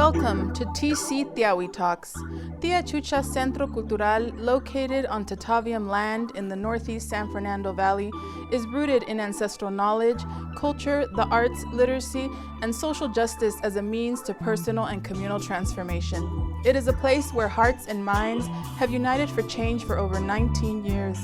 Welcome to TC Tiahui Talks, Tiachucha Centro Cultural, located on Tataviam land in the northeast San Fernando Valley, is rooted in ancestral knowledge, culture, the arts, literacy, and social justice as a means to personal and communal transformation. It is a place where hearts and minds have united for change for over 19 years.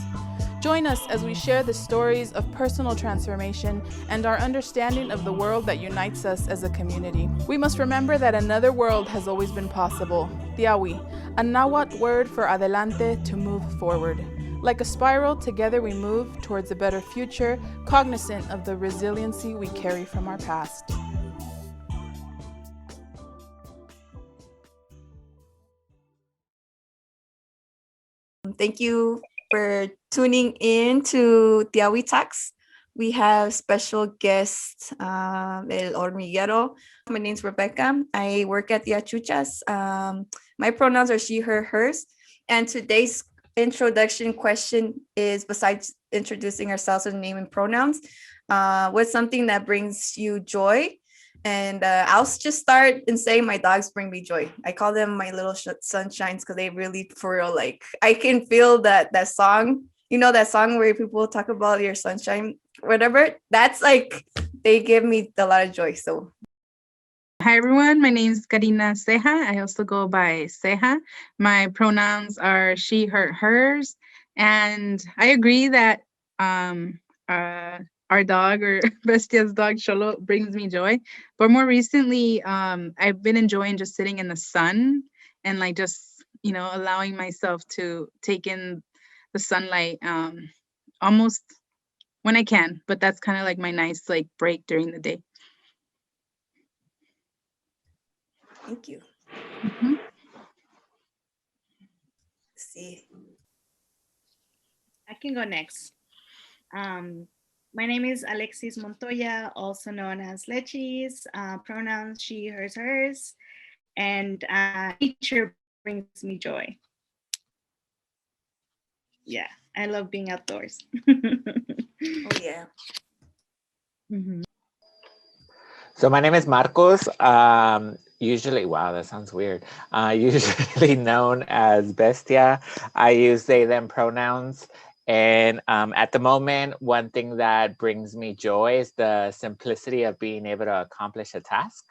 Join us as we share the stories of personal transformation and our understanding of the world that unites us as a community. We must remember that another world has always been possible. Tiahui, a Nahuatl word for adelante, to move forward. Like a spiral, together we move towards a better future, cognizant of the resiliency we carry from our past. Thank you for tuning in to Tiahui Talks. We have special guest, El Hormiguero. My name's Rebecca. I work at the Achuchas. My pronouns are she, her, hers. And today's introduction question is, besides introducing ourselves with name and pronouns, what's something that brings you joy? And I'll just start and say my dogs bring me joy. I call them my little sunshines because they really, for real, like, I can feel that song, you know, that song where people talk about your sunshine, whatever. That's like, they give me a lot of joy. So hi everyone, my name is Karina Ceja. I also go by Ceja. My pronouns are she, her, hers. And I agree that our dog, or Bestia's dog, Cholo, brings me joy. But more recently, I've been enjoying just sitting in the sun and like just, you know, allowing myself to take in the sunlight almost when I can. But that's kind of like my nice like break during the day. thank you. Mm-hmm. Let's see. I can go next. My name is Alexis Montoya, also known as Lechis. Pronouns she, hers, hers. And nature brings me joy. Yeah, I love being outdoors. Oh, yeah. Mm-hmm. So my name is Marcos. Usually, wow, that sounds weird. Usually known as Bestia. I use they, them pronouns. And at the moment, one thing that brings me joy is the simplicity of being able to accomplish a task.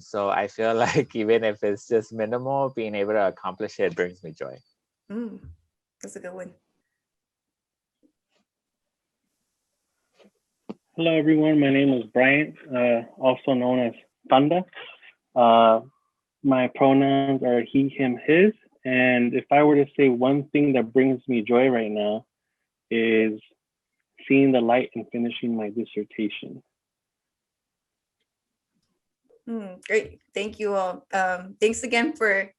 So I feel like even if it's just minimal, being able to accomplish it brings me joy. That's a good one. Hello, everyone. My name is Bryant, also known as Tanda. My pronouns are he, him, his. And if I were to say one thing that brings me joy right now is seeing the light and finishing my dissertation. Great. Thank you all. Thanks again for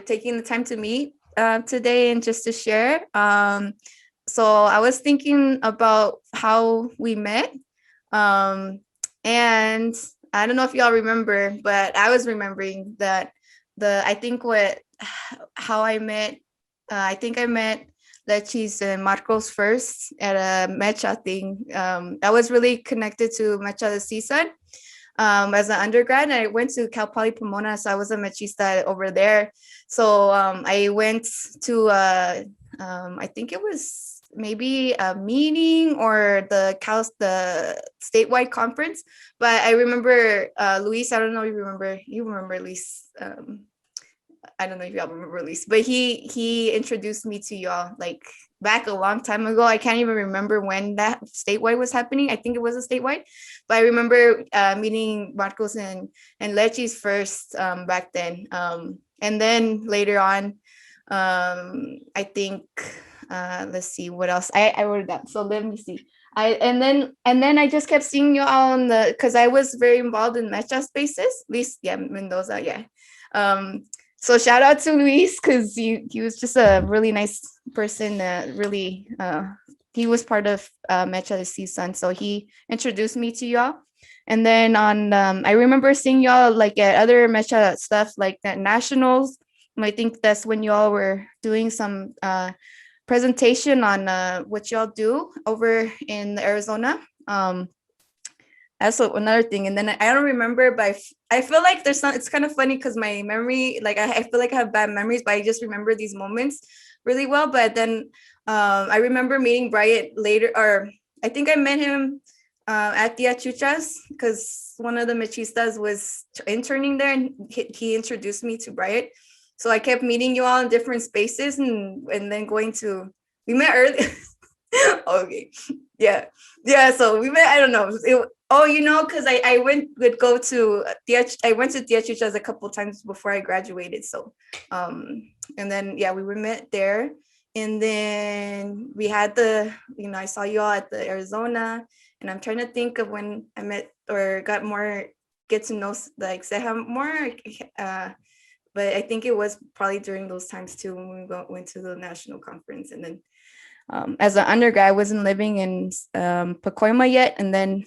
taking the time to meet today and just to share. So I was thinking about how we met. And I don't know if y'all remember, but I was remembering that I think I met Lechis and Marcos first at a mecha thing. I was really connected to Mecha de Seaside as an undergrad, and I went to Cal Poly Pomona, so I was a mechista over there. So I went to I think it was maybe a meeting or the statewide conference, but I remember Luis. I don't know if you remember Luis. I don't know if y'all remember Luis, but he introduced me to y'all like back a long time ago. I can't even remember when that statewide was happening. I think it was a statewide, but I remember meeting Marcos and Lechis first back then. And then later on, I think let's see what else I wrote down. So let me see. And then I just kept seeing you all on because I was very involved in mecha spaces. At least, yeah, Mendoza, yeah. So shout out to Luis because he was just a really nice person. Really, he was part of Mecha de Season, so he introduced me to y'all. And then I remember seeing y'all like at other Mecha stuff like at nationals. And I think that's when y'all were doing some presentation on what y'all do over in Arizona. That's another thing. And then I don't remember, but I feel like there's some, it's kind of funny because my memory, like I feel like I have bad memories, but I just remember these moments really well. But then I remember meeting Bryant later, or I think I met him at Tia Chucha's because one of the machistas was interning there, and he introduced me to Bryant. So I kept meeting you all in different spaces, and then going to, we met early. Okay, yeah. So we met, I don't know. Because I would go to I went to Tia Chucha's a couple times before I graduated. So and then we were met there. And then we had I saw you all at the Arizona, and I'm trying to think of when I met or got more, get to know like Seha more. But I think it was probably during those times too when we went to the national conference. And then as an undergrad, I wasn't living in Pacoima yet. And then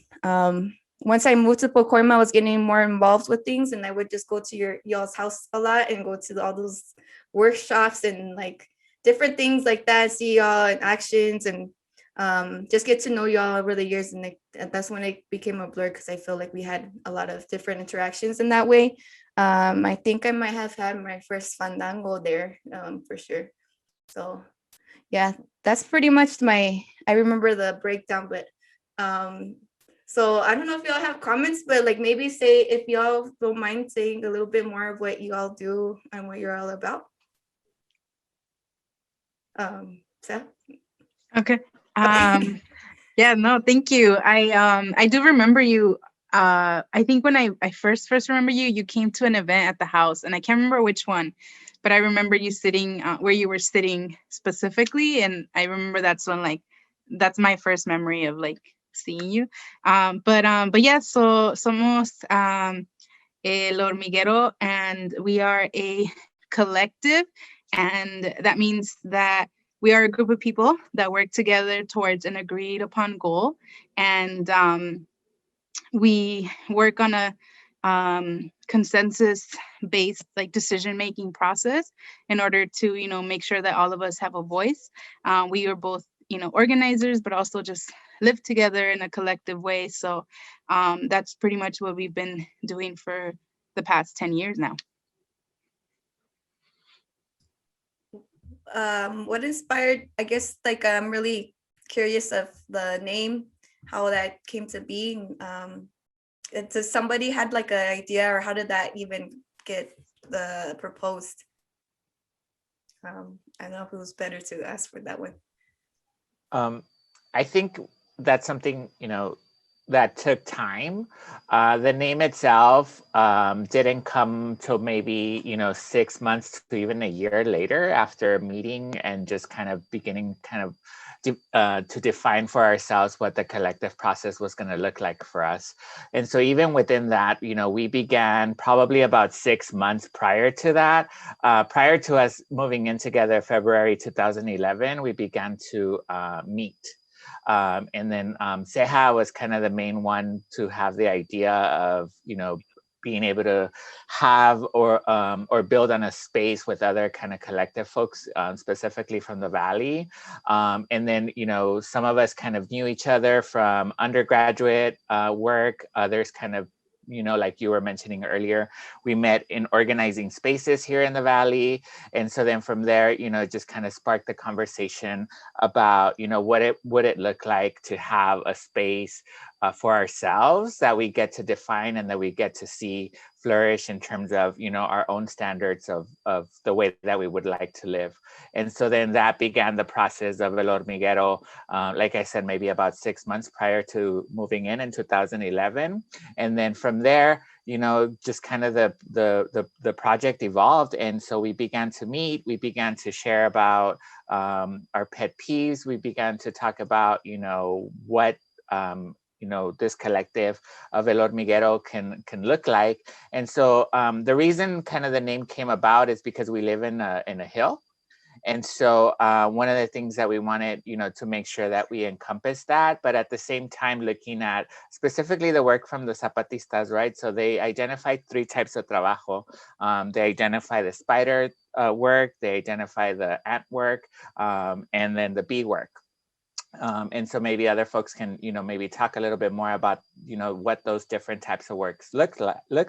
once I moved to Pacoima, I was getting more involved with things, and I would just go to y'all's house a lot and go to all those workshops and like different things like that, see y'all in actions, and just get to know y'all over the years. And that's when it became a blur, because I feel like we had a lot of different interactions in that way. I think I might have had my first fandango there for sure. So yeah, that's pretty much I remember the breakdown. But so I don't know if y'all have comments, but like maybe say, if y'all don't mind saying a little bit more of what you all do and what you're all about. Seth? Okay. Yeah, no, thank you. I do remember you. I think when I first remember you came to an event at the house, and I can't remember which one, but I remember you sitting where you were sitting specifically, and I remember that's my first memory of like seeing you. But yeah, so somos El Hormiguero, and we are a collective, and that means that we are a group of people that work together towards an agreed upon goal, and we work on a consensus-based like decision-making process in order to make sure that all of us have a voice. We are both organizers, but also just live together in a collective way. So that's pretty much what we've been doing for the past 10 years now. What inspired, I guess, like I'm really curious of the name, how that came to be. Does somebody had like an idea, or how did that even get proposed? I don't know who's better to ask for that one. I think that's something, that took time. The name itself didn't come till maybe, 6 months to even a year later, after meeting and just kind of beginning to define for ourselves what the collective process was going to look like for us. And so even within that, we began probably about 6 months prior to that. Prior to us moving in together, February 2011, we began to meet. And then Seha was kind of the main one to have the idea of, being able to have or build on a space with other kind of collective folks, specifically from the Valley. And then, some of us kind of knew each other from undergraduate work. Others kind of, like you were mentioning earlier, we met in organizing spaces here in the Valley. And so then from there, it just kind of sparked the conversation about, what would it look like to have a space for ourselves that we get to define and that we get to see flourish in terms of, our own standards of the way that we would like to live. And so then that began the process of El Hormiguero, like I said, maybe about 6 months prior to moving in 2011. And then from there, just kind of the project evolved. And so we began to meet, we began to share about our pet peeves. We began to talk about, what this collective of El Hormiguero can look like. And so the reason kind of the name came about is because we live in a hill. And so one of the things that we wanted, to make sure that we encompass that, but at the same time looking at specifically the work from the Zapatistas, right? So they identified 3 types of trabajo. They identify the spider work, they identify the ant work, and then the bee work. And so maybe other folks can, maybe talk a little bit more about, what those different types of works looks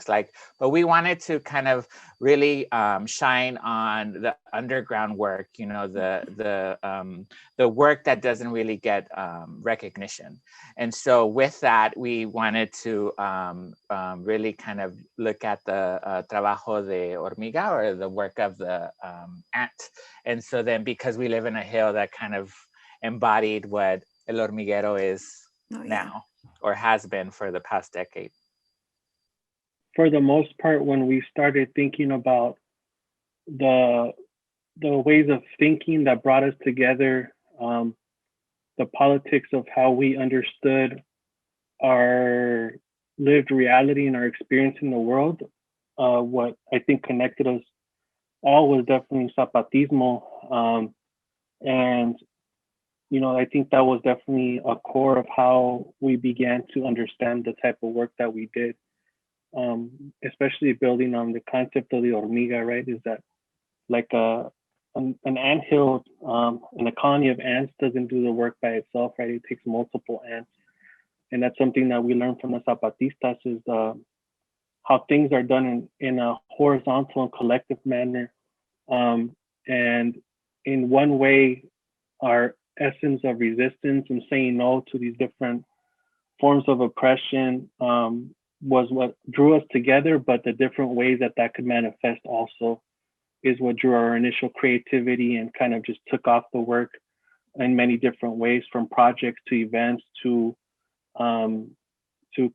like. But we wanted to kind of really shine on the underground work, the work that doesn't really get recognition. And so with that, we wanted to really kind of look at the trabajo de hormiga, or the work of the ant. And so then, because we live in a hill that kind of embodied what El Hormiguero is now, or has been for the past decade. For the most part, when we started thinking about the ways of thinking that brought us together, the politics of how we understood our lived reality and our experience in the world, what I think connected us all was definitely Zapatismo. And I think that was definitely a core of how we began to understand the type of work that we did, especially building on the concept of the hormiga, right? Is that like an anthill and a colony of ants doesn't do the work by itself, right? It takes multiple ants. And that's something that we learned from the Zapatistas, is how things are done in a horizontal and collective manner. And in one way, our essence of resistance and saying no to these different forms of oppression was what drew us together, but the different ways that could manifest also is what drew our initial creativity and kind of just took off the work in many different ways, from projects to events to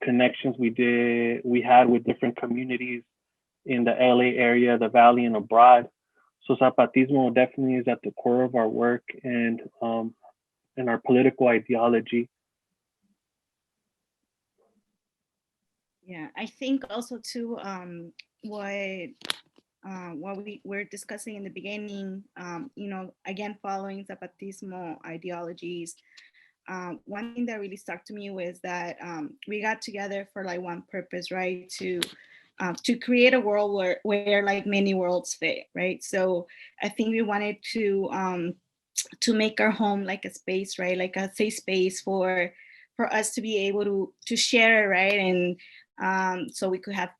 connections we had with different communities in the LA area, the Valley, and abroad. So Zapatismo definitely is at the core of our work and our political ideology. Yeah, I think also too, what we were discussing in the beginning, again, following Zapatismo ideologies, one thing that really stuck to me was that we got together for like one purpose, right? To create a world where like many worlds fit, right? So I think we wanted to make our home like a space, right? Like a safe space for us to be able to share, right? And so we could have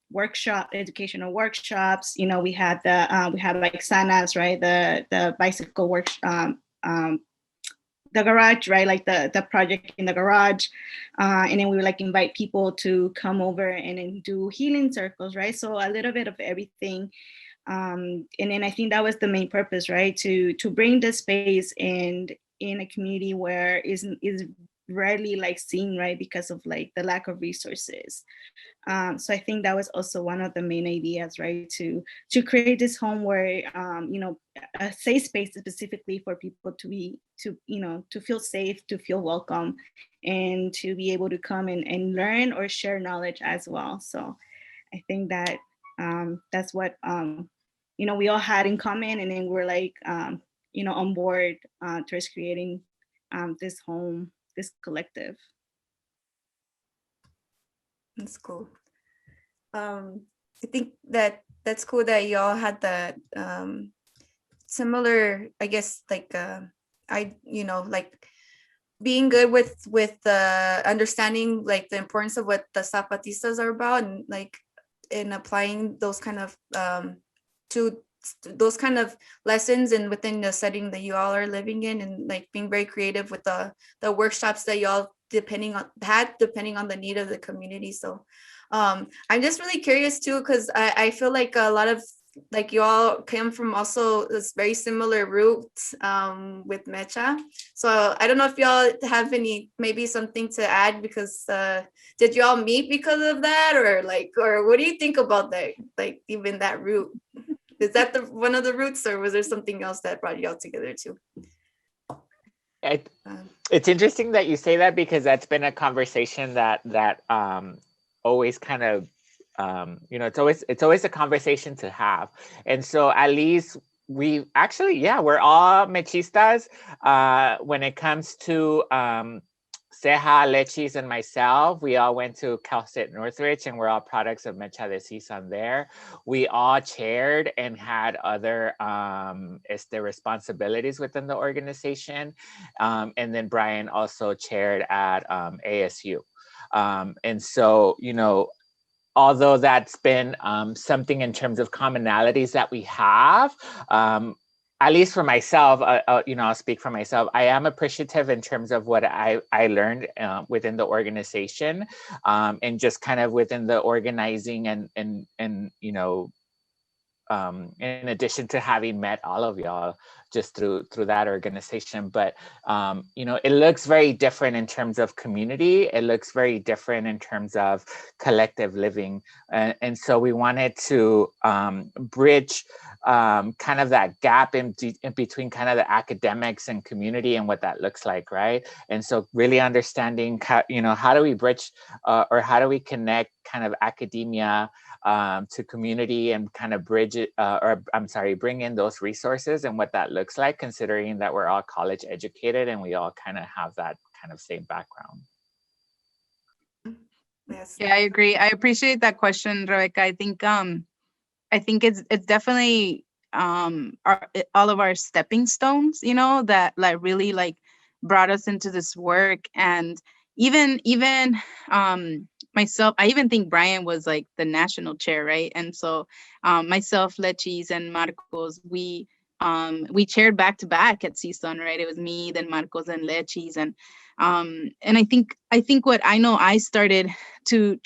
educational workshops. We had like sanas, right? The bicycle workshop, the garage, right? Like the project in the garage. And then we would like invite people to come over and then do healing circles, right? So a little bit of everything. And then I think that was the main purpose, right? To bring this space in a community where is rarely like seen, right? Because of like the lack of resources. So I think that was also one of the main ideas, right? To create this home where, a safe space specifically for people to feel safe, to feel welcome, and to be able to come and learn or share knowledge as well. So I think that that's what, we all had in common, and then we're like, on board towards creating this home, this collective. That's cool. I think that's cool that y'all had that similar, I guess, like like being good with understanding like the importance of what the Zapatistas are about, and like in applying those kind of to those kind of lessons and within the setting that you all are living in, and like being very creative with the workshops that y'all depending on the need of the community. So I'm just really curious too, because I feel like a lot of like you all come from also this very similar roots with Mecha. So I don't know if y'all have maybe something to add, because did y'all meet because of that, or what do you think about that, like even that root? Is that one of the roots, or was there something else that brought y'all together too? It's interesting that you say that, because that's been a conversation that always kind of it's always a conversation to have. And so at least we actually, we're all mechistas when it comes to Ceja, Lechis, and myself, we all went to Cal State Northridge, and we're all products of Mecha de Cisan there. We all chaired and had other responsibilities within the organization. And then Brian also chaired at ASU. And so, you know, although that's been something in terms of commonalities that we have, at least for myself, you know, I'll speak for myself. I am appreciative in terms of what I learned within the organization, and just kind of within the organizing and you know, in addition to having met all of y'all just through that organization. But you know, it looks very different in terms of community. It looks very different in terms of collective living, and so we wanted to bridge kind of that gap in between kind of the academics and community and what that looks like, right? And so really understanding how, you know, how do we bridge or how do we connect kind of academia to community and kind of bridge it, or I'm sorry, bring in those resources and what that looks like, considering that we're all college educated and we all kind of have that kind of same background. Yes. Yeah, I agree. I appreciate that question, Rebecca. I think it's definitely all of our stepping stones, you know, that like really like brought us into this work. And even myself, I even think Brian was like the national chair, right? And so myself, Lechis, and Marcos, we chaired back to back at CSUN, right? It was me, then Marcos, and Lechis, and I think what I know I started to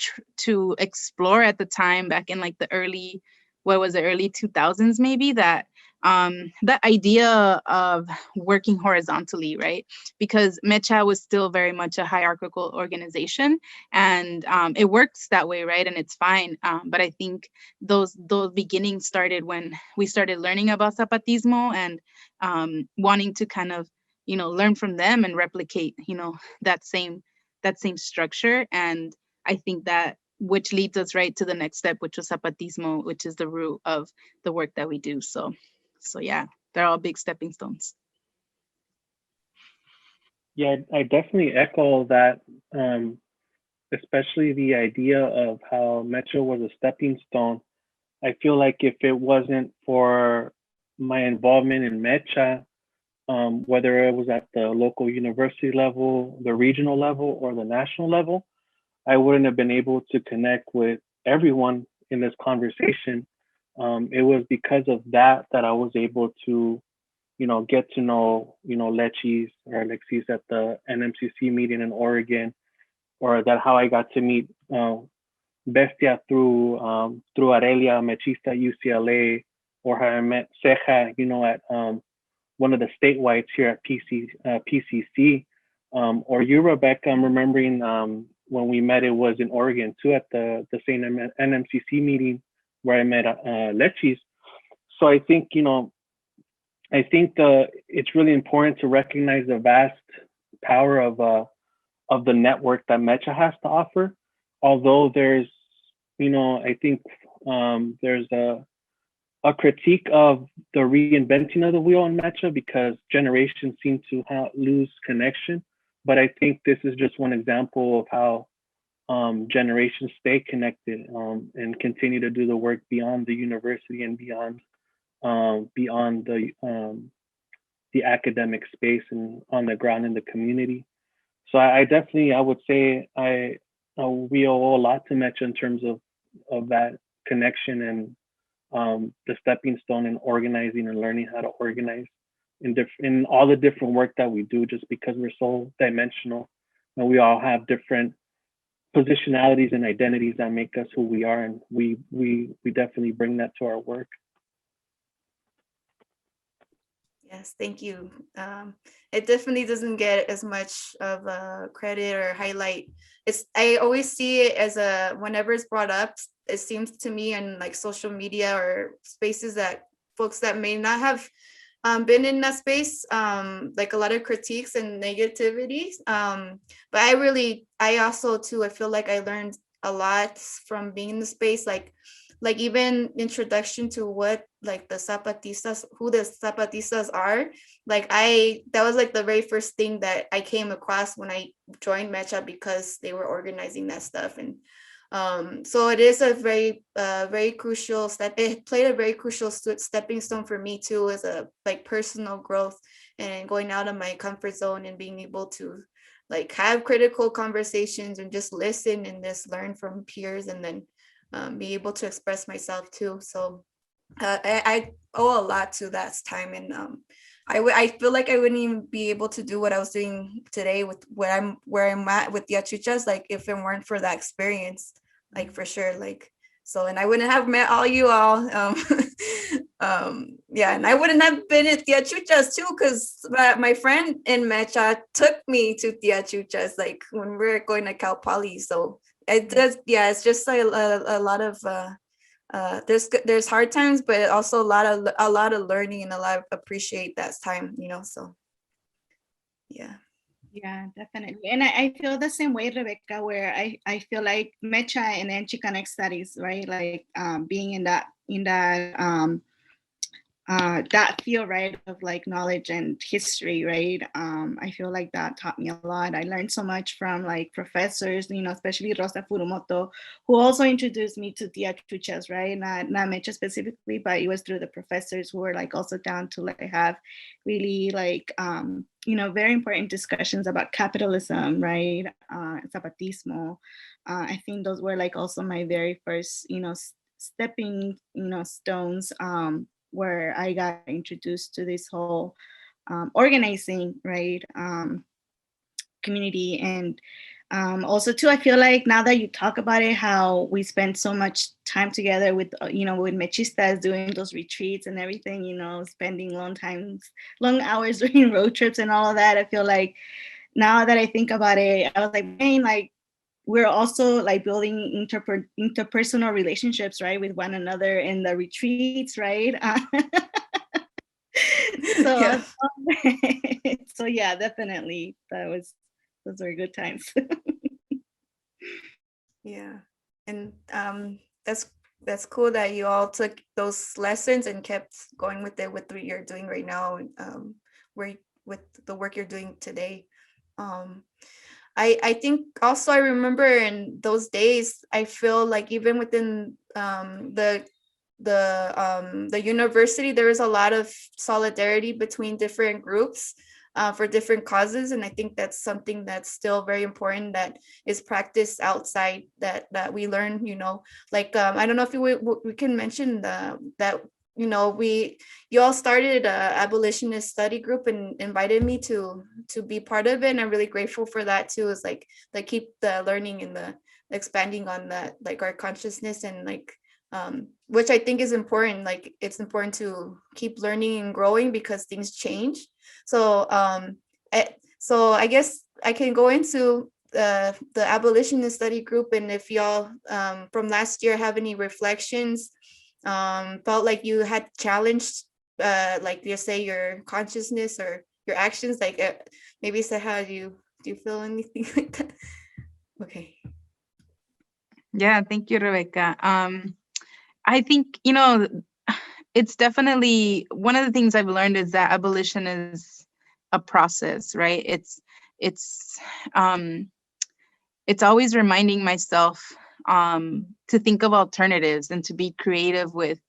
explore at the time back in like the early 2000s, maybe, that that idea of working horizontally, right? Because Mecha was still very much a hierarchical organization, and it works that way, right? And it's fine. But I think those beginnings started when we started learning about Zapatismo and wanting to kind of, you know, learn from them and replicate, you know, that same structure. And I think that, which leads us right to the next step, which was Zapatismo, which is the root of the work that we do. So yeah, they're all big stepping stones. Yeah, I definitely echo that, especially the idea of how Metro was a stepping stone. I feel like if it wasn't for my involvement in Mecha, whether it was at the local university level, the regional level, or the national level, I wouldn't have been able to connect with everyone in this conversation. It was because of that I was able to, you know, get to know, you know, Lechis or Alexis at the NMCC meeting in Oregon, or that how I got to meet Bestia through Aurelia Mechista UCLA, or how I met Ceja, you know, at one of the statewide here at PCC, or you, Rebecca, I'm remembering when we met, it was in Oregon too, at the same NMCC meeting where I met Lechis. So I think, you know, it's really important to recognize the vast power of the network that Mecha has to offer. Although there's, you know, I think there's a critique of the reinventing of the wheel in Mecha because generations seem to lose connection. But I think this is just one example of how generations stay connected and continue to do the work beyond the university and beyond the academic space and on the ground in the community. So I definitely, I would say we owe a lot to Mecha in terms of that connection and the stepping stone in organizing and learning how to organize in all the different work that we do, just because we're so dimensional and we all have different positionalities and identities that make us who we are, and we definitely bring that to our work. Yes, thank you. It definitely doesn't get as much of a credit or highlight. I always see it as whenever it's brought up, it seems to me in like social media or spaces that folks that may not have been in that space, like a lot of critiques and negativity. But I also too, I feel like I learned a lot from being in the space, like even introduction to what like the Zapatistas, who the Zapatistas are. Like that was like the very first thing that I came across when I joined Mecha, because they were organizing that stuff. And so it is a very crucial step. It played a very crucial stepping stone for me too, as a like personal growth and going out of my comfort zone and being able to like have critical conversations and just listen and just learn from peers, and then be able to express myself too. So I owe a lot to that time, and I feel like I wouldn't even be able to do what I was doing today with where I'm at with the Achuchas, like if it weren't for that experience, like for sure. Like, so, and I wouldn't have met all you all. Yeah, and I wouldn't have been at the Achuchas too, because my friend in Mecha took me to the Achuchas, like when we were going to Cal Poly. So it does, yeah, it's just like a lot of there's hard times, but also a lot of learning and a lot of appreciate that time, you know. So yeah. Yeah, definitely. And I feel the same way, Rebecca, where I feel like Mecha and then Chicanx studies, right? Like being in that that field, right, of like knowledge and history, right? I feel like that taught me a lot. I learned so much from like professors, you know, especially Rosa Furumoto, who also introduced me to Tiachuchas, right? Not Mecha specifically, but it was through the professors who were like also down to like have really like, you know, very important discussions about capitalism, right? Zapatismo. I think those were like also my very first, you know, stepping, you know, stones, where I got introduced to this whole organizing, right, community. And also too, I feel like now that you talk about it, how we spend so much time together with, you know, with Mechistas, doing those retreats and everything, you know, spending long hours during road trips and all of that. I feel like now that I think about it, I was like, man, like, we're also like building interpersonal relationships, right, with one another in the retreats, right? So, Yeah. so yeah, definitely, those were good times. Yeah, and that's cool that you all took those lessons and kept going with it with what you're doing right now, where with the work you're doing today. I think also I remember in those days, I feel like even within the university, there was a lot of solidarity between different groups for different causes, and I think that's something that's still very important, that is practiced outside, that we learn, you know. Like I don't know if we can mention that, you know, you all started a abolitionist study group and invited me to be part of it, and I'm really grateful for that too. Is like keep the learning and the expanding on that, like our consciousness, and like which I think is important. Like it's important to keep learning and growing because things change. So so I guess I can go into the abolitionist study group, and if y'all from last year have any reflections, felt like you had challenged like you say your consciousness or your actions, like maybe say, how do you feel anything like that? Okay. Yeah, thank you, Rebecca. I think, you know, it's definitely one of the things I've learned is that abolition is a process, right? It's always reminding myself to think of alternatives and to be creative with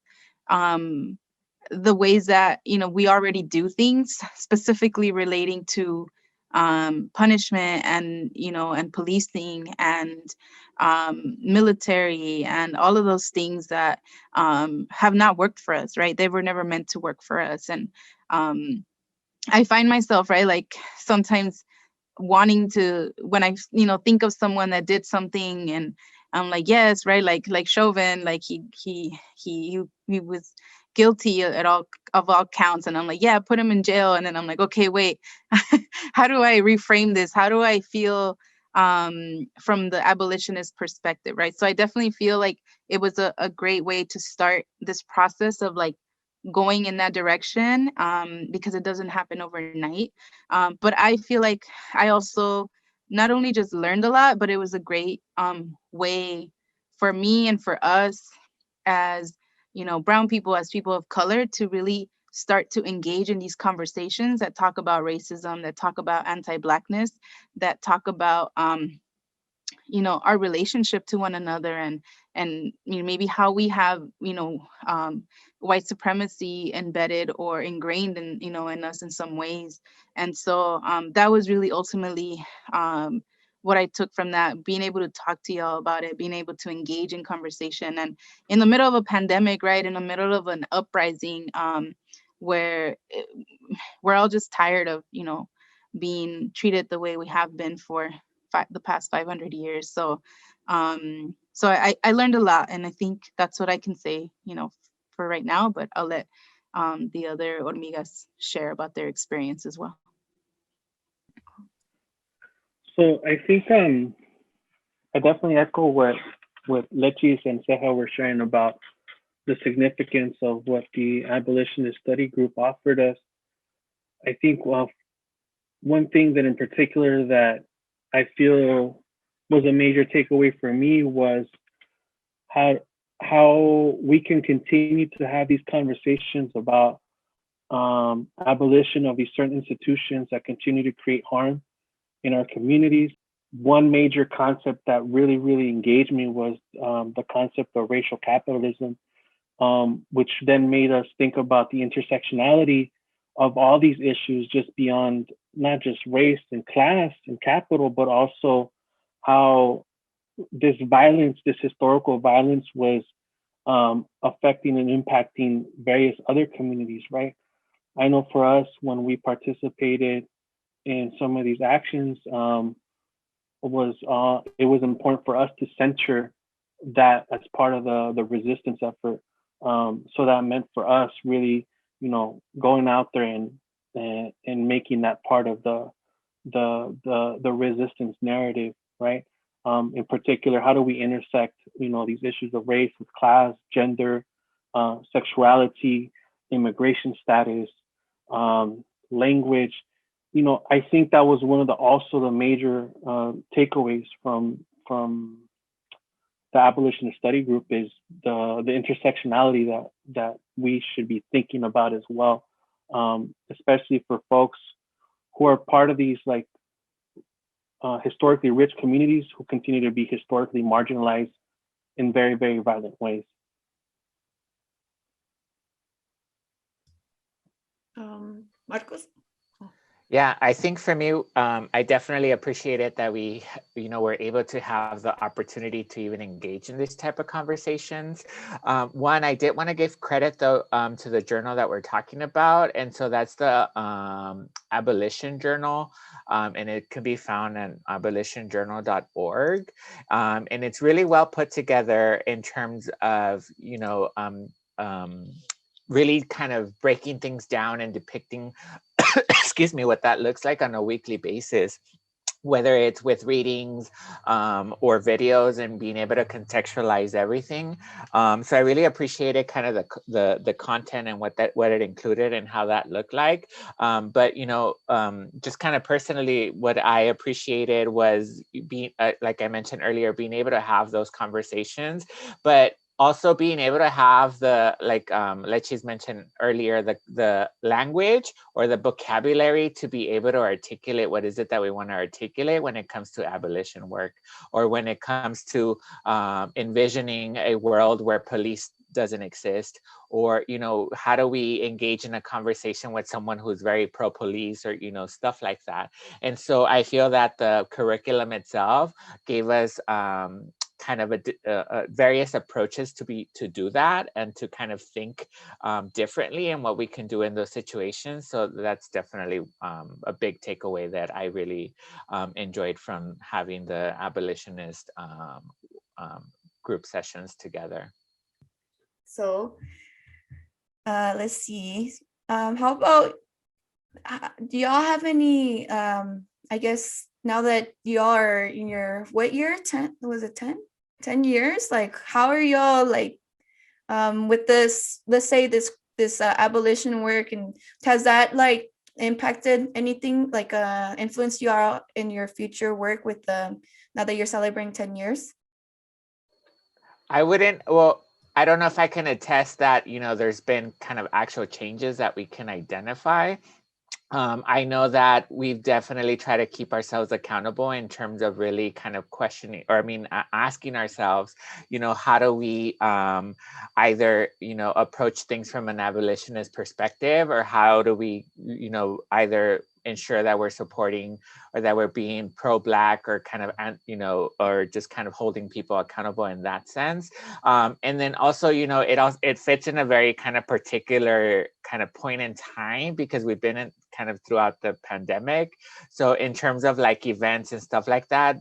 the ways that, you know, we already do things, specifically relating to punishment and, you know, and policing and military and all of those things that have not worked for us, right? They were never meant to work for us. And I find myself, right, like sometimes wanting to, when I, you know, think of someone that did something and I'm like, yes, right, like Chauvin, like he was guilty of all counts, and I'm like, yeah, put him in jail. And then I'm like, okay, wait, how do I reframe this? How do I feel from the abolitionist perspective, right? So I definitely feel like it was a great way to start this process of like going in that direction, because it doesn't happen overnight. But I feel like I also not only just learned a lot, but it was a great way for me and for us as brown people, as people of color, to really start to engage in these conversations that talk about racism, that talk about anti-Blackness, that talk about our relationship to one another, and maybe how we have white supremacy embedded or ingrained in us in some ways. And so that was really ultimately what I took from that, being able to talk to y'all about it, being able to engage in conversation. And in the middle of a pandemic, right, in the middle of an uprising, where we're all just tired of being treated the way we have been for the past 500 years. So I learned a lot, and I think that's what I can say for right now, but I'll let the other hormigas share about their experience as well. So I think I definitely echo what Lechis and Ceja were sharing about the significance of what the abolitionist study group offered us. I think one thing that in particular that I feel was a major takeaway for me was how we can continue to have these conversations about abolition of these certain institutions that continue to create harm in our communities. One major concept that really, really engaged me was the concept of racial capitalism, which then made us think about the intersectionality of all these issues just beyond not just race and class and capital, but also how this violence, this historical violence was affecting and impacting various other communities, right? I know for us, when we participated in some of these actions, it was important for us to center that as part of the resistance effort. So that meant for us really, going out there and making that part of the resistance narrative, right? In particular, how do we intersect, these issues of race with class, gender, sexuality, immigration status, language. I think that was one of the major takeaways from the abolitionist study group is the intersectionality that we should be thinking about as well, especially for folks who are part of these historically rich communities who continue to be historically marginalized in very, very violent ways. Marcos? Yeah, I think for me, I definitely appreciate it that we, were able to have the opportunity to even engage in this type of conversations. One, I did want to give credit though to the journal that we're talking about, and so that's the Abolition Journal, and it can be found at abolitionjournal.org, and it's really well put together in terms of really kind of breaking things down and depicting excuse me, what that looks like on a weekly basis, whether it's with readings or videos, and being able to contextualize everything. So I really appreciated kind of the content and what it included and how that looked like. But just kind of personally, what I appreciated was being, like I mentioned earlier, being able to have those conversations, but also being able to have the, like Lechis mentioned earlier, the language or the vocabulary to be able to articulate what is it that we want to articulate when it comes to abolition work, or when it comes to envisioning a world where police doesn't exist, or how do we engage in a conversation with someone who's very pro-police, or stuff like that. And so I feel that the curriculum itself gave us kind of various approaches to do that, and to kind of think differently and what we can do in those situations. So that's definitely a big takeaway that I really enjoyed from having the abolitionist group sessions together. So let's see. How about, do y'all have any, I guess now that y'all are in your, what year? 10, was it 10 years? Like, how are y'all with this, let's say this abolition work, and has that impacted anything, influenced you all in your future work with now that you're celebrating 10 years? I wouldn't, well, I don't know if I can attest that, there's been kind of actual changes that we can identify. I know that we've definitely tried to keep ourselves accountable in terms of really kind of questioning, or asking ourselves, how do we either, approach things from an abolitionist perspective, or how do we, either ensure that we're supporting or that we're being pro-Black, or kind of, or just kind of holding people accountable in that sense. And then also, it fits in a very kind of particular kind of point in time, because we've been in kind of throughout the pandemic. So in terms of like events and stuff like that,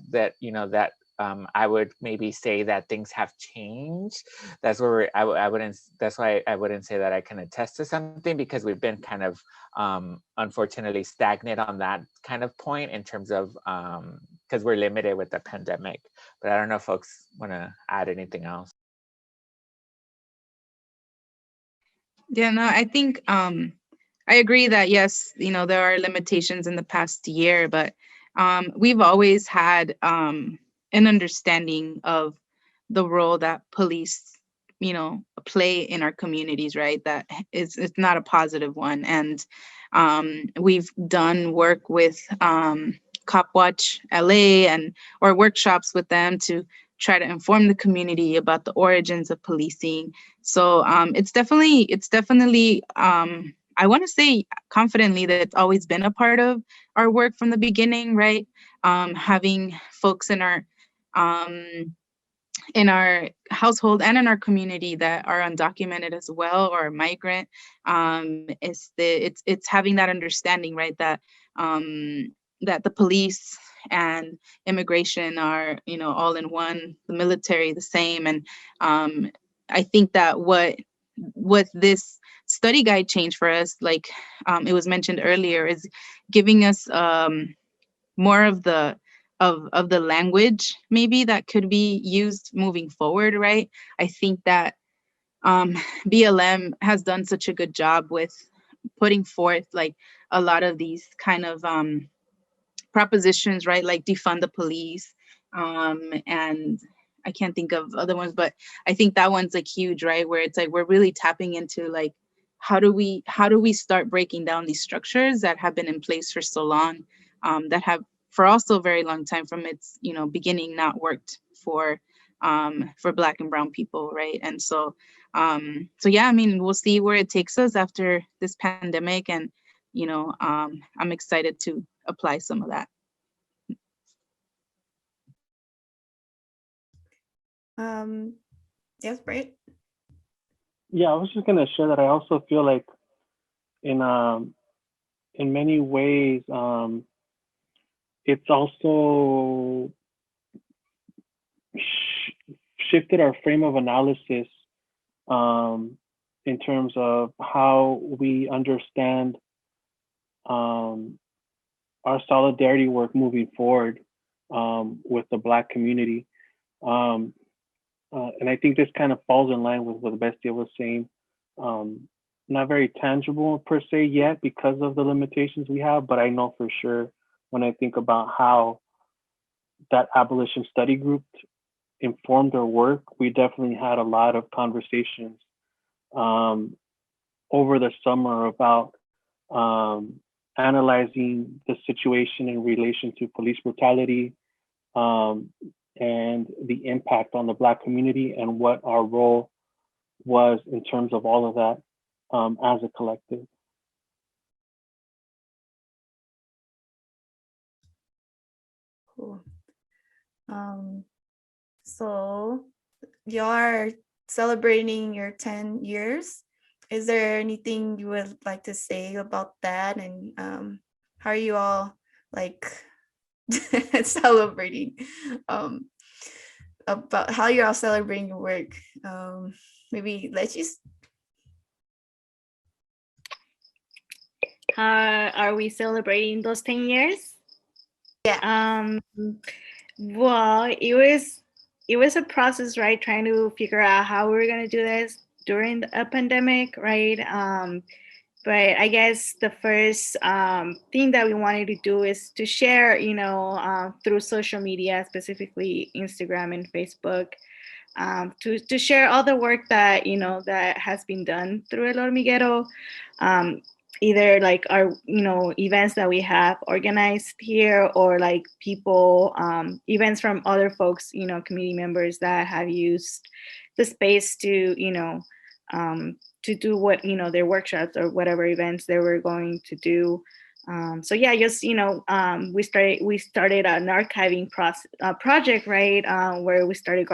I would maybe say that things have changed. That's where that's why I wouldn't say that I can attest to something, because we've been kind of unfortunately stagnant on that kind of point in terms of because we're limited with the pandemic. But I don't know if folks want to add anything else. Yeah, no, I think I agree that yes, there are limitations in the past year, but we've always had an understanding of the role that police, play in our communities, right? That it's not a positive one. And we've done work with Cop Watch LA or workshops with them to try to inform the community about the origins of policing. So it's definitely I want to say confidently that it's always been a part of our work from the beginning, right? Having folks in our household and in our community that are undocumented as well, or migrant, it's having that understanding, right? That that the police and immigration are, all in one, the military the same. And I think that what this study guide changed for us, like it was mentioned earlier, is giving us more of the language maybe that could be used moving forward, right? I think that BLM has done such a good job with putting forth like a lot of these kind of propositions, right? Like defund the police, and I can't think of other ones, but I think that one's like huge, right? Where it's like we're really tapping into like how do we start breaking down these structures that have been in place for so long, that have for also a very long time from its beginning not worked for Black and brown people, right? And so yeah, I mean, we'll see where it takes us after this pandemic, and I'm excited to apply some of that. Yes, right. Yeah, I was just gonna share that I also feel like in many ways it's also shifted our frame of analysis in terms of how we understand our solidarity work moving forward with the Black community. And I think this kind of falls in line with what Bestia was saying. Not very tangible per se yet because of the limitations we have, but I know for sure when I think about how that abolition study group informed our work, we definitely had a lot of conversations over the summer about analyzing the situation in relation to police brutality and the impact on the Black community, and what our role was in terms of all of that as a collective. Cool. So you are celebrating your 10 years. Is there anything you would like to say about that? And how are you all like celebrating about how you're all celebrating your work? Maybe Lechis? Are we celebrating those 10 years? Yeah. Well, it was a process, right? Trying to figure out how we were gonna do this during a pandemic, right? But I guess the first thing that we wanted to do is to share, through social media, specifically Instagram and Facebook, to share all the work that that has been done through El Hormiguero, either like our events that we have organized here, or like people events from other folks, community members that have used the space to to do what their workshops or whatever events they were going to do. So yeah, just we started an archiving project, right, where we started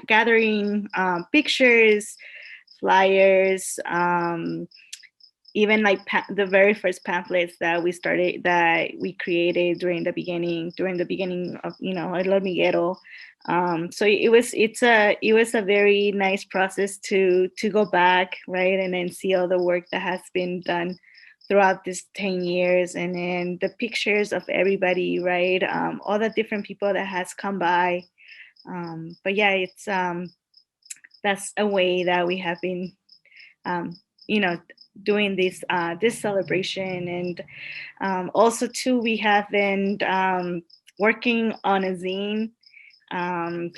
gathering pictures, flyers, even like the very first pamphlets that we created during the beginning of El Hormiguero. So it was a very nice process to go back, right, and then see all the work that has been done throughout this 10 years, and then the pictures of everybody, right, all the different people that has come by. But yeah, it's that's a way that we have been doing this celebration. And also too, we have been working on a zine,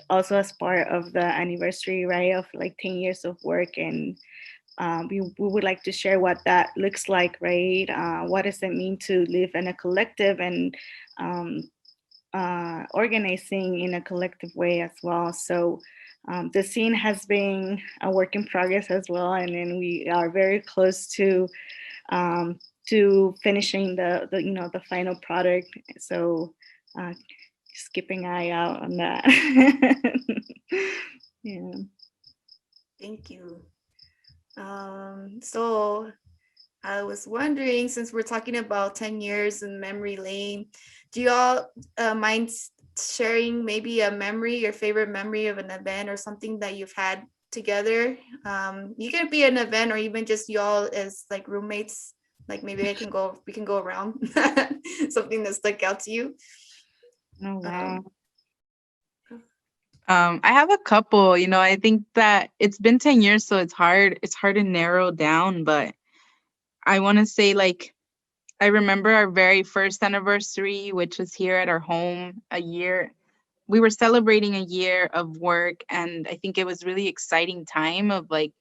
also as part of the anniversary, right, of like 10 years of work. And we would like to share what that looks like, right? What does it mean to live in a collective, and organizing in a collective way as well. So the scene has been a work in progress as well, and then we are very close to finishing the final product. So just keeping an eye out on that. Yeah. Thank you. So I was wondering, since we're talking about 10 years in memory lane, do you all mind sharing maybe a memory, your favorite memory of an event or something that you've had together? You can be an event, or even just y'all as like roommates. Like maybe we can go around something that stuck out to you. Oh, wow. I have a couple. I think that it's been 10 years, so it's hard to narrow down, but I want to say, like, I remember our very first anniversary, which was here at our home. We were celebrating a year of work, and I think it was really exciting time of, like,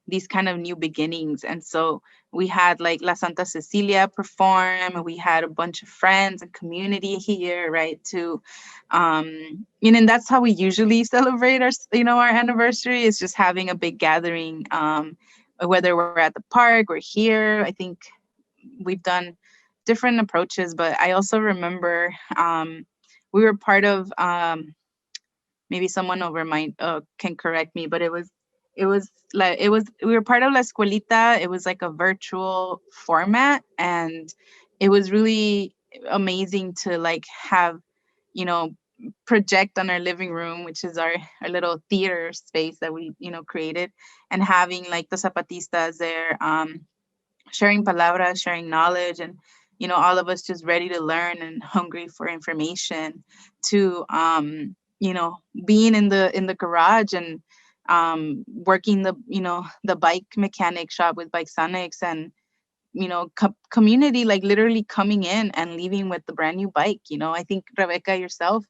these kind of new beginnings. And so we had like La Santa Cecilia perform, and we had a bunch of friends and community here, right, to and that's how we usually celebrate our anniversary, is just having a big gathering, whether we're at the park or here. I think we've done different approaches, but I also remember we were part of, maybe someone over mine can correct me, but we were part of La Escuelita. It was like a virtual format, and it was really amazing to like have, project on our living room, which is our little theater space that we, created, and having like the Zapatistas there, sharing palabras, sharing knowledge, and all of us just ready to learn and hungry for information, to being in the garage and working the bike mechanic shop with Bikesonics, and community like literally coming in and leaving with the brand new bike. I think Rebecca, yourself,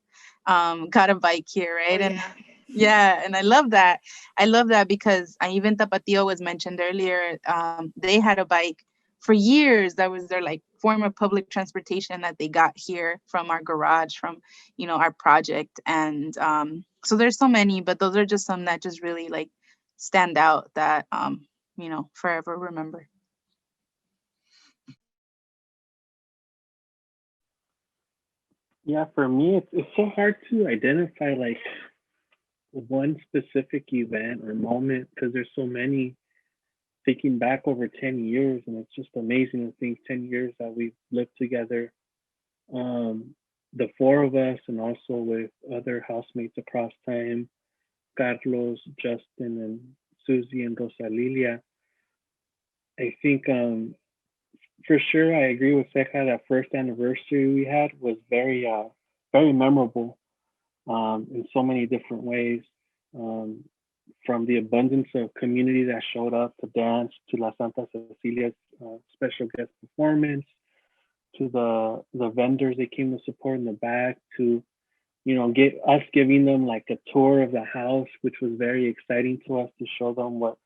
got a bike here, right? Oh, and yeah. yeah, and I love that because even Tapatio was mentioned earlier. They had a bike for years. That was their like form of public transportation that they got here from our garage, from our project. And so there's so many, but those are just some that just really like stand out, that forever remember. Yeah, for me, it's so hard to identify like one specific event or moment, because there's so many, thinking back over 10 years, and it's just amazing to think 10 years that we've lived together, the four of us, and also with other housemates across time, Carlos, Justin, and Susie, and Rosalilia. I think for sure I agree with Ceja. That first anniversary we had was very memorable, in so many different ways, from the abundance of community that showed up to dance, to La Santa Cecilia's special guest performance, to the vendors they came to support in the back, to giving them like a tour of the house, which was very exciting to us to show them what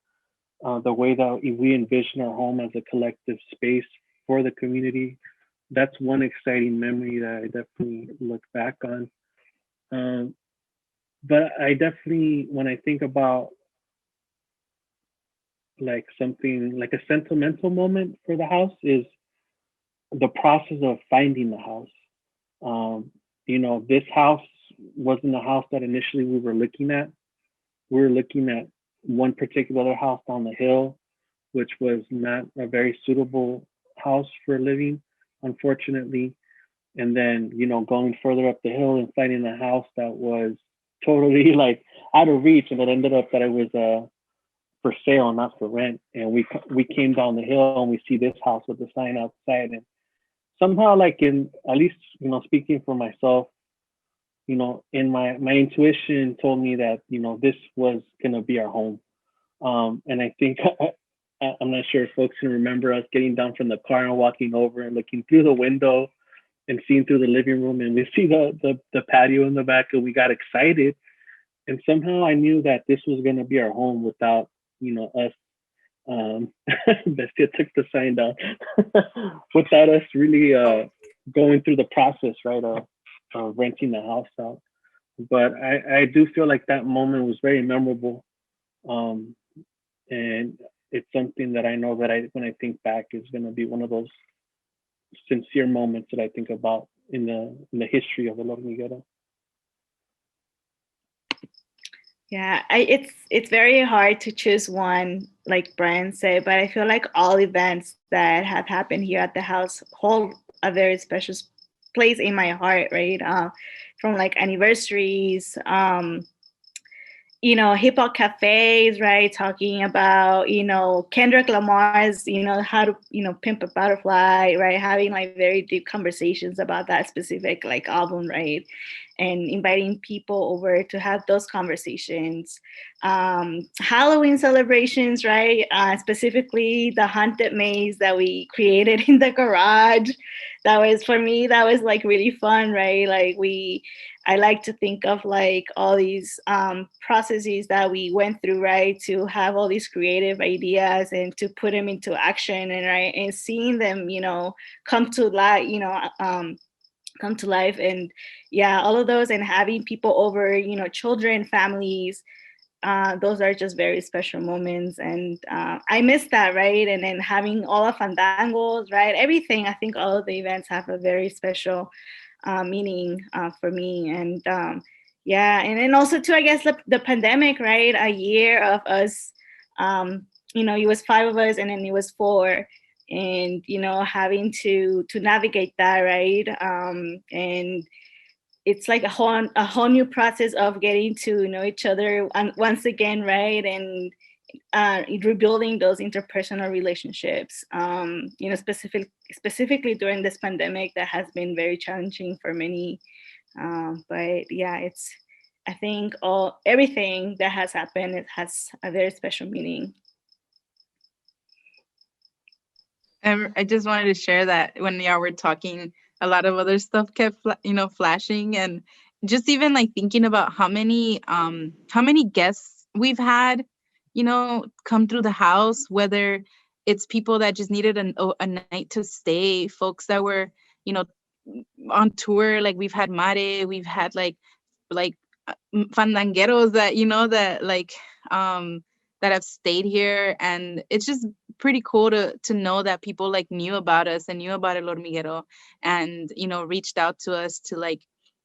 the way that we envision our home as a collective space for the community. That's one exciting memory that I definitely look back on. But I definitely, when I think about like something like a sentimental moment for the house, is the process of finding the house. This house wasn't the house that initially we were looking at. We were looking at one particular house down the hill, which was not a very suitable house for living, unfortunately. And then, going further up the hill and finding a house that was totally like out of reach, and it ended up that it was for sale, not for rent. And we came down the hill and we see this house with the sign outside, and somehow, like, in at least, speaking for myself, in my intuition told me that this was gonna be our home. And I think I'm not sure if folks can remember us getting down from the car and walking over and looking through the window and seeing through the living room, and we see the patio in the back, and we got excited. And somehow I knew that this was gonna be our home without us. Bestia took the sign down without us really going through the process, right, of renting the house out. But I do feel like that moment was very memorable, and it's something that I know that when I think back, is going to be one of those sincere moments that I think about in the history of El Hormiguero. Yeah, it's very hard to choose one, like Brian said, but I feel like all events that have happened here at the house hold a very special place in my heart, right? From like anniversaries, hip hop cafes, right? Talking about, Kendrick Lamar's, how to, pimp a butterfly, right? Having like very deep conversations about that specific like album, right? And inviting people over to have those conversations. Halloween celebrations, right? Specifically the haunted maze that we created in the garage. For me, that was like really fun, right? Like I like to think of like all these processes that we went through, right, to have all these creative ideas and to put them into action, and seeing them, come to light, come to life, and yeah, all of those, and having people over, children, families. Those are just very special moments, and I miss that, right? And then having all of fandangos, right? Everything. I think all of the events have a very special meaning for me, and yeah, and then also too, I guess the pandemic, right? A year of us, it was 5 of us, and then it was 4, and having to navigate that, right? And it's like a whole new process of getting to know each other once again, right? And rebuilding those interpersonal relationships, specifically during this pandemic that has been very challenging for many. But yeah, I think everything that has happened, it has a very special meaning. I just wanted to share that when y'all were talking, a lot of other stuff kept flashing, and just even like thinking about how many guests we've had come through the house, whether it's people that just needed a night to stay, folks that were on tour, like we've had Mare, we've had like fandangueros that that like that have stayed here, and it's just pretty cool to know that people like knew about us and knew about El Hormiguero, and reached out to us to like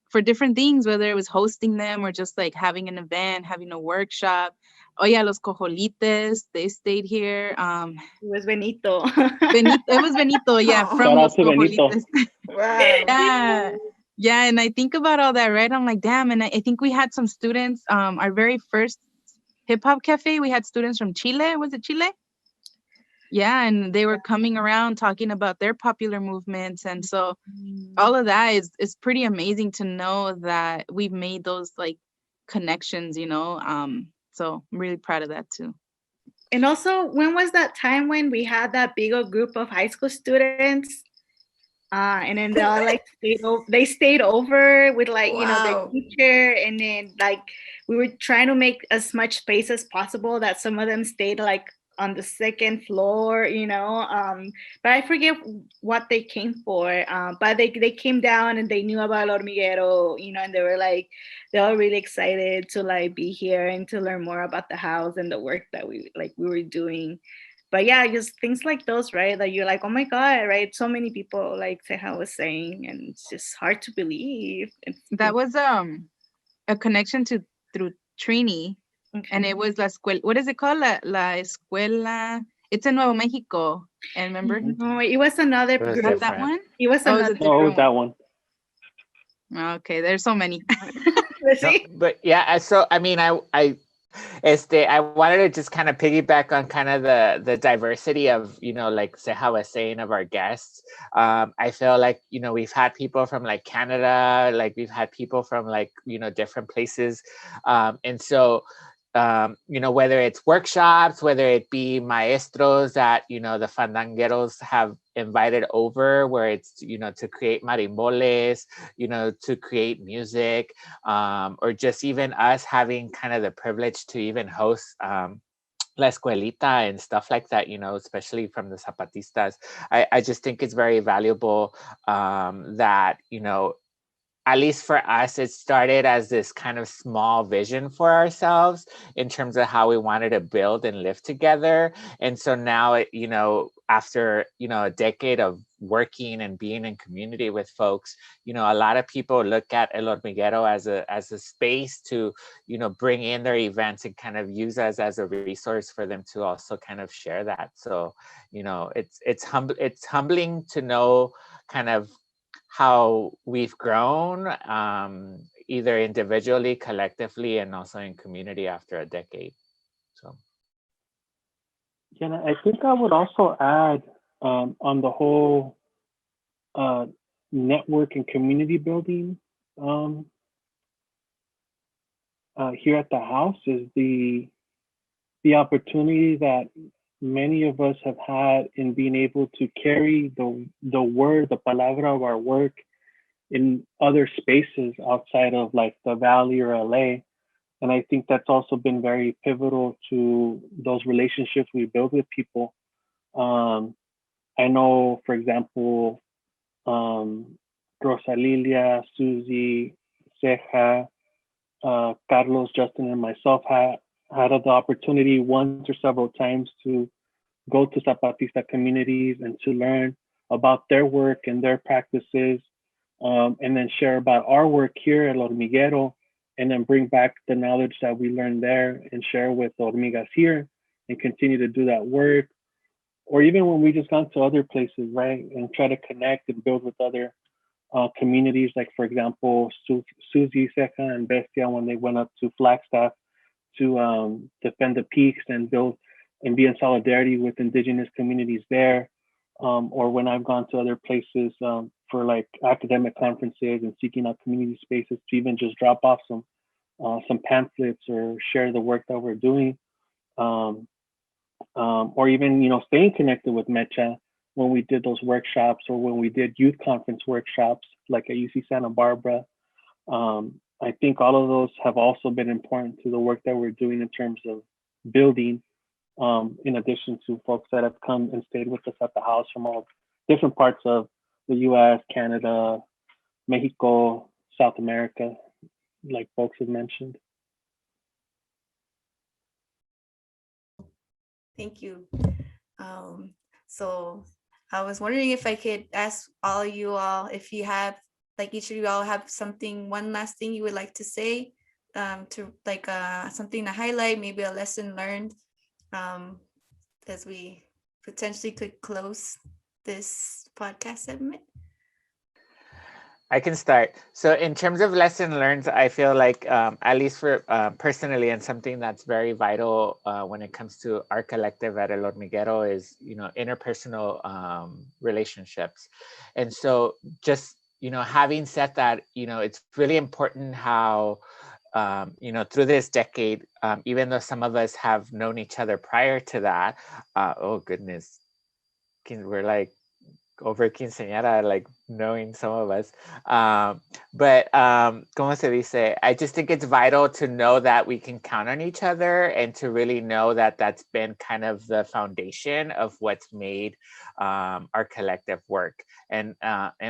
for different things, whether it was hosting them or just like having an event, having a workshop. Oh yeah, los cojolites, they stayed here. It was Benito. It was Benito, yeah, from Shout los out to Benito. cojolites. Wow. Yeah, and I think about all that, right? I'm like, damn, and I think we had some students, our very first hip hop cafe, we had students from Chile. Was it Chile? Yeah, and they were coming around talking about their popular movements, and so all of that is pretty amazing to know that we've made those like connections, so I'm really proud of that too. And also, when was that time when we had that big old group of high school students? And then they all like they stayed over with like, you know, their Wow. teacher. And then like we were trying to make as much space as possible, that some of them stayed like on the second floor, you know. But I forget what they came for. But they came down and they knew about Hormiguero, you know, and they were like, they're all really excited to like be here and to learn more about the house and the work that we were doing. But yeah, just things like those, right? That you're like, oh my God, right? So many people, like Teja was saying, and it's just hard to believe. That was a connection to through Trini, and it was la escuela. What is it called? La escuela. It's in Nuevo Mexico. And remember? No, it was another It was group. That one? It was Oh, is another. it Oh, different that one. Okay, there's so many. No, but yeah, so I mean, I wanted to just kind of piggyback on kind of the diversity of, you know, like Ceja was saying, of our guests. I feel like, you know, we've had people from like Canada, like we've had people from like, you know, different places. And so, you know, whether it's workshops, whether it be maestros that, you know, the fandangueros have invited over, where it's, you know, to create marimboles, you know, to create music, or just even us having kind of the privilege to even host La Escuelita and stuff like that, you know, especially from the Zapatistas. I just think it's very valuable that, you know, at least for us, it started as this kind of small vision for ourselves in terms of how we wanted to build and live together. And so now, you know, after, you know, a decade of working and being in community with folks, you know, a lot of people look at El Hormiguero as a space to, you know, bring in their events and kind of use us as a resource for them to also kind of share that. So, you know, it's humbling to know kind of how we've grown, either individually, collectively, and also in community after a decade. So, Yeah, and I think I would also add on the whole network and community building here at the house is the opportunity that many of us have had in being able to carry the word, the palabra of our work in other spaces outside of like the Valley or LA. And I think that's also been very pivotal to those relationships we build with people. I know, for example, Rosalilia, Susie, Ceja, Carlos, Justin, and myself had the opportunity once or several times to go to Zapatista communities and to learn about their work and their practices, and then share about our work here at Hormiguero, and then bring back the knowledge that we learned there and share with the hormigas here and continue to do that work. Or even when we just gone to other places, right, and try to connect and build with other communities, like for example, Susie, Ceja, and Bestia, when they went up to Flagstaff to defend the peaks and build and be in solidarity with indigenous communities there. Or when I've gone to other places for like academic conferences and seeking out community spaces to even just drop off some pamphlets or share the work that we're doing. Or even, you know, staying connected with Mecha when we did those workshops, or when we did youth conference workshops, like at UC Santa Barbara. I think all of those have also been important to the work that we're doing in terms of building, in addition to folks that have come and stayed with us at the house from all different parts of the US, Canada, Mexico, South America, like folks have mentioned. Thank you. So I was wondering if I could ask all of you all if you have, like each of you all have something, one last thing you would like to say, to like something to highlight, maybe a lesson learned, as we potentially could close this podcast segment. I can start. So in terms of lesson learned, I feel like, at least for personally, and something that's very vital when it comes to our collective at El Hormiguero is, you know, interpersonal relationships. And so just, you know, having said that, you know, it's really important how, you know, through this decade, even though some of us have known each other prior to that, oh goodness, we're like over quinceañera, like knowing some of us. Como se dice? I just think it's vital to know that we can count on each other and to really know that that's been kind of the foundation of what's made our collective work and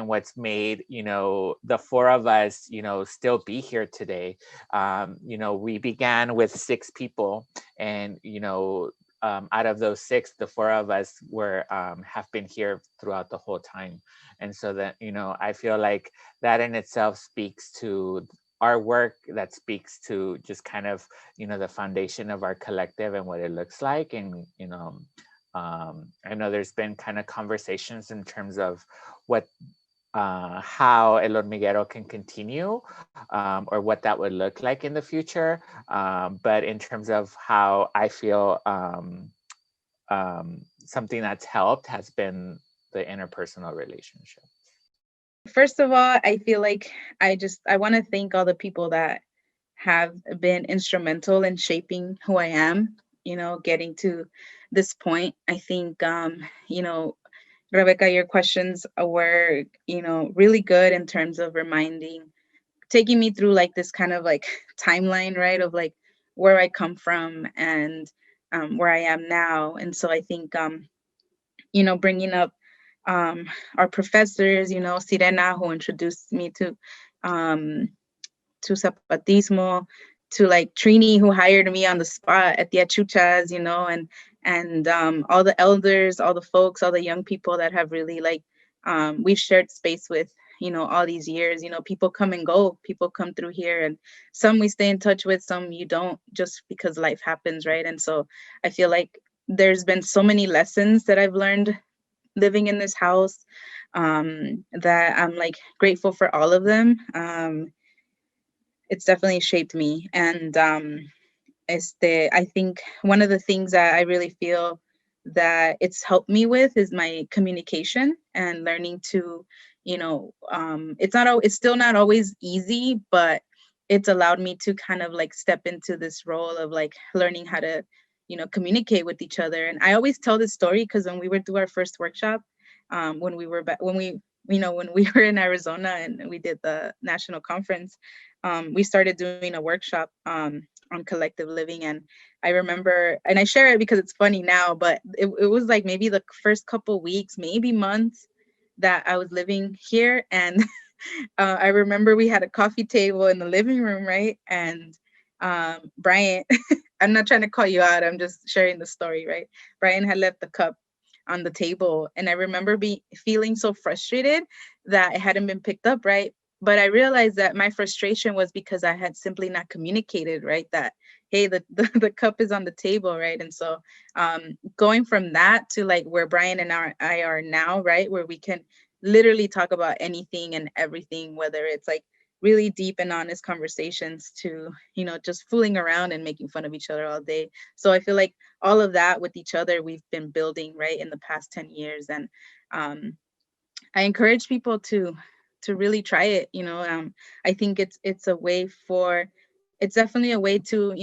what's made, the four of us, still be here today. We began with 6 people and, out of those 6, the 4 of us have been here throughout the whole time. And so that, I feel like that in itself speaks to our work, that speaks to just kind of, the foundation of our collective and what it looks like. And, I know there's been kind of conversations in terms of how El Hormiguero can continue or what that would look like in the future. But in terms of how I feel something that's helped has been the interpersonal relationship. First of all, I feel like I want to thank all the people that have been instrumental in shaping who I am, getting to this point. I think, Rebecca, your questions were, really good in terms of taking me through like this kind of like timeline, right, of like where I come from and where I am now. And so I think, bringing up our professors, Sirena, who introduced me to Zapatismo, to like Trini, who hired me on the spot at the Achuchas, and all the elders, all the folks, all the young people that have really like, we've shared space with, all these years. People come and go, people come through here, and some we stay in touch with, some you don't, just because life happens, right? And so I feel like there's been so many lessons that I've learned living in this house, that I'm like grateful for all of them. It's definitely shaped me. And I think one of the things that I really feel that it's helped me with is my communication and learning to, it's still not always easy, but it's allowed me to kind of like step into this role of like learning how to, communicate with each other. And I always tell this story because when we were through our first workshop, when we were in Arizona and we did the national conference, we started doing a workshop on collective living. And I remember, and I share it because it's funny now, but it was like maybe the first couple weeks, maybe months that I was living here. And I remember we had a coffee table in the living room, right? And Brian, I'm not trying to call you out, I'm just sharing the story, right? Brian had left the cup on the table, and I remember feeling so frustrated that it hadn't been picked up, right? But I realized that my frustration was because I had simply not communicated, right? That, hey, the cup is on the table, right? And so going from that to like where Brian and I are now, right? Where we can literally talk about anything and everything, whether it's like really deep and honest conversations to, just fooling around and making fun of each other all day. So I feel like all of that with each other, we've been building, right, in the past 10 years. And I encourage people to really try it. I think it's definitely a way to,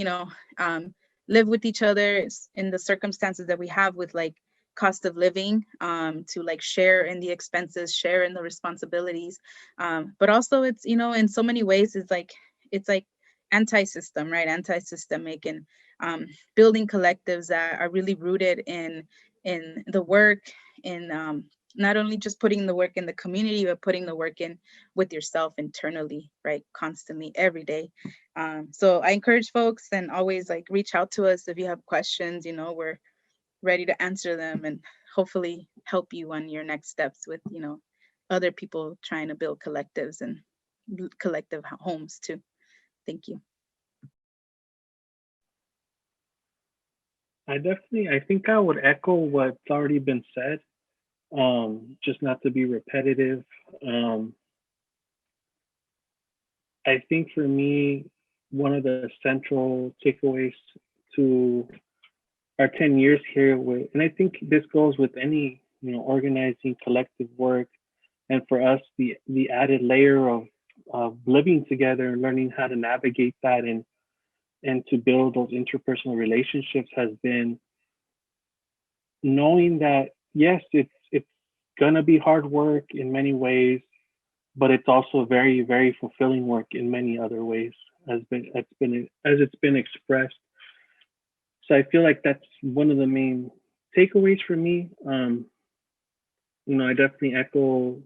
live with each other in the circumstances that we have with like cost of living, to like share in the expenses, share in the responsibilities. But also it's, in so many ways, it's like anti-system, right? Anti-systemic, and building collectives that are really rooted in the work, in not only just putting the work in the community, but putting the work in with yourself internally, right? Constantly, every day. So I encourage folks, and always like reach out to us if you have questions. We're ready to answer them and hopefully help you on your next steps with, other people trying to build collectives and collective homes too. Thank you. I think I would echo what's already been said, just not to be repetitive. I think for me, one of the central takeaways to our 10 years here, and I think this goes with any, organizing collective work, and for us, the added layer of living together and learning how to navigate that and to build those interpersonal relationships has been knowing that, yes, it's gonna be hard work in many ways, but it's also very, very fulfilling work in many other ways, as it's been expressed. So I feel like that's one of the main takeaways for me. I definitely echo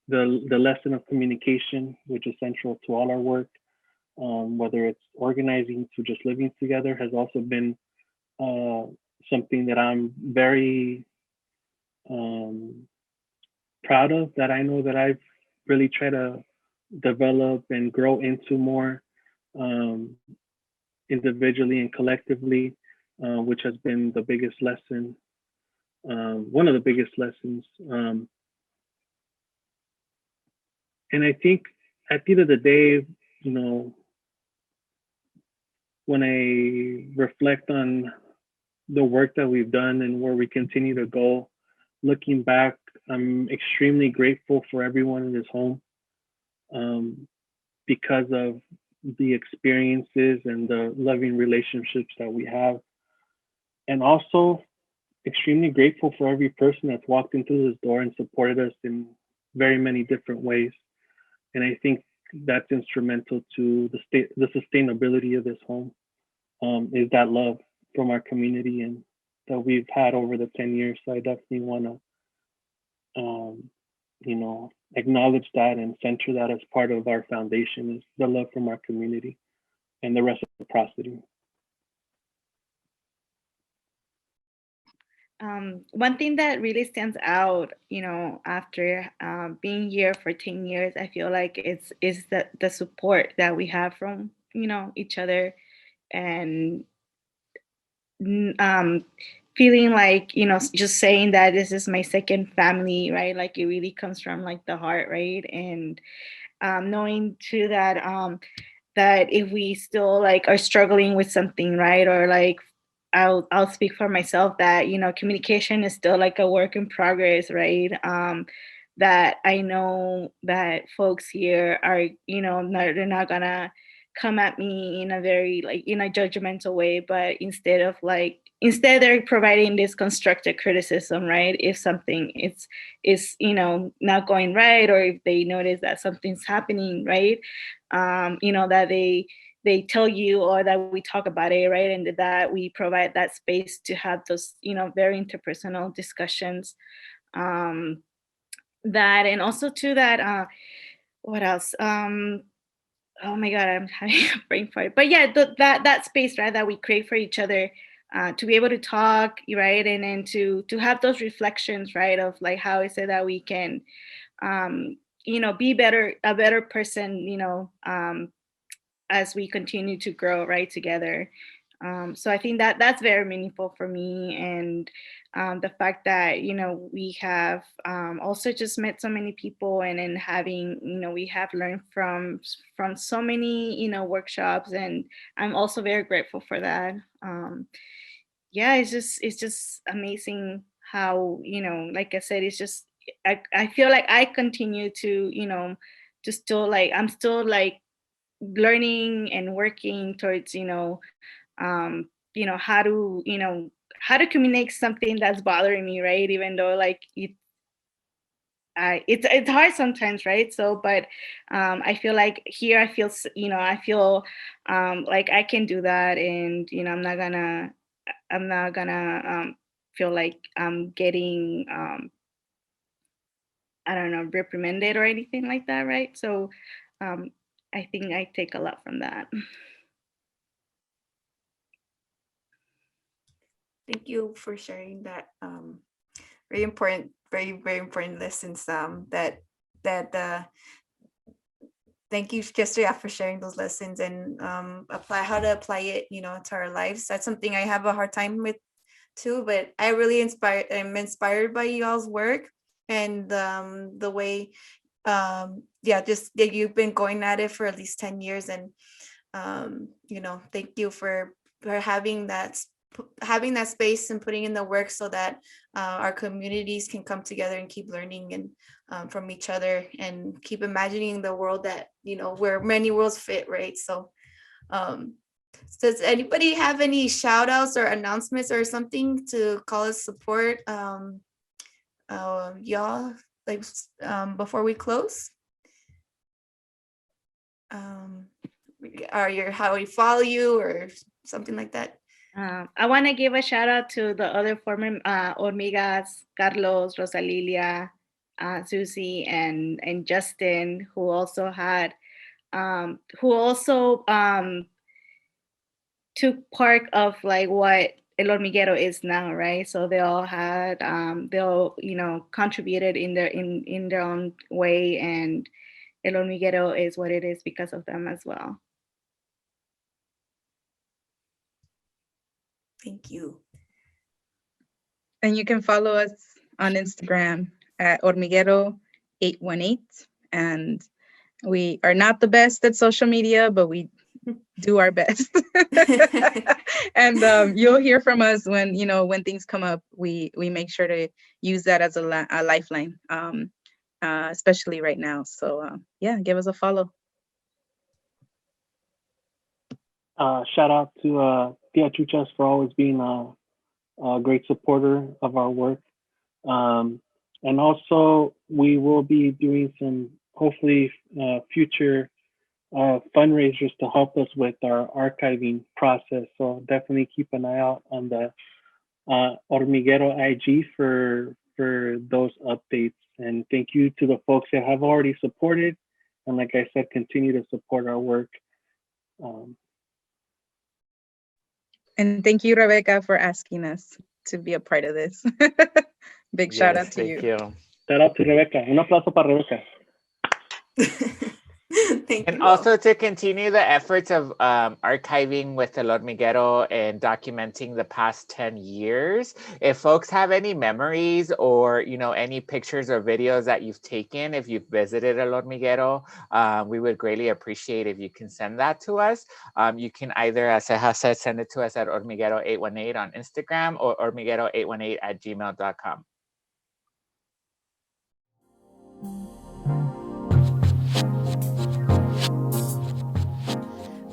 the lesson of communication, which is central to all our work. Whether it's organizing to just living together, has also been something that I'm very proud of, that I know that I've really tried to develop and grow into more individually and collectively, which has been the biggest lesson, one of the biggest lessons. And I think at the end of the day, when I reflect on the work that we've done and where we continue to go, looking back, I'm extremely grateful for everyone in this home, because of the experiences and the loving relationships that we have. And also extremely grateful for every person that's walked into this door and supported us in very many different ways. And I think that's instrumental to the sustainability of this home, is that love from our community and that we've had over the 10 years. So I definitely want to, acknowledge that and center that as part of our foundation, is the love from our community and the reciprocity. One thing that really stands out, after being here for 10 years, I feel like is the support that we have from, each other, and feeling like, just saying that this is my second family, right? Like it really comes from like the heart, right? And knowing too that that if we still like are struggling with something, right, or like I'll speak for myself that communication is still like a work in progress, right? That I know that folks here are they're not gonna come at me in a very like judgmental way, but instead they're providing this constructive criticism, right? If something is not going right, or if they notice that something's happening, right? That they tell you, or that we talk about it, right? And that we provide that space to have those, very interpersonal discussions. That, and also to that, what else? Oh my God, I'm having a brain fart. But yeah, that space, right, that we create for each other, to be able to talk, right? And then to have those reflections, right? Of like, how is it that we can, be a better person, as we continue to grow right together. So I think that that's very meaningful for me, and the fact that we have also just met so many people, and then having we have learned from so many workshops, and I'm also very grateful for that. Yeah, it's just amazing how like I said, it's just I feel like I continue to to still like I'm still like learning and working towards how to communicate something that's bothering me, right? Even though like it's hard sometimes, right? So but I feel like here I feel like I can do that, and I'm not gonna feel like I'm getting I don't know, reprimanded or anything like that, right? So I think I take a lot from that. Thank you for sharing that. Very important, very, very important lessons. Thank you, Jessica, for sharing those lessons and how to apply it, to our lives. That's something I have a hard time with too, but I'm inspired by y'all's work and the way, just that you've been going at it for at least 10 years. And, thank you for having that space and putting in the work so that our communities can come together and keep learning and from each other, and keep imagining the world that where many worlds fit, right? So does anybody have any shout outs or announcements or something to call us support Y'all, like, before we close, how we follow you or something like that? I want to give a shout out to the other former Hormigas, Carlos, Rosalilia, Susie, and Justin, who also took part of like what El Hormiguero is now, right? So they all contributed in their own way, and El Hormiguero is what it is because of them as well. Thank you. And you can follow us on Instagram at Hormiguero818. And we are not the best at social media, but we do our best. And you'll hear from us when things come up. We make sure to use that as a lifeline, especially right now. So yeah, give us a follow. Shout out to Tiahui Talks for always being a great supporter of our work. And also, we will be doing some, hopefully, future fundraisers to help us with our archiving process. So definitely keep an eye out on the Hormiguero IG for those updates. And thank you to the folks that have already supported. And like I said, continue to support our work. And thank you, Rebecca, for asking us to be a part of this. Big shout out to you. Thank you. Shout out to Rebecca. Un aplauso para Rebecca. Thank And you also to continue the efforts of archiving with El Hormiguero and documenting the past 10 years. If folks have any memories or, any pictures or videos that you've taken, if you've visited El Hormiguero, we would greatly appreciate if you can send that to us. You can either, as Ceja said, send it to us at Hormiguero818 on Instagram or Hormiguero818@gmail.com.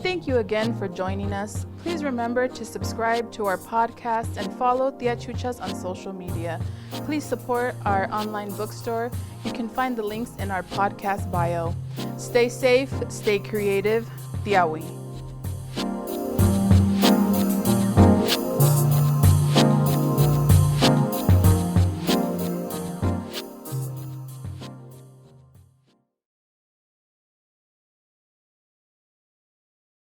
Thank you again for joining us. Please remember to subscribe to our podcast and follow Tiahui Talks on social media. Please support our online bookstore. You can find the links in our podcast bio. Stay safe, stay creative. Tiahui.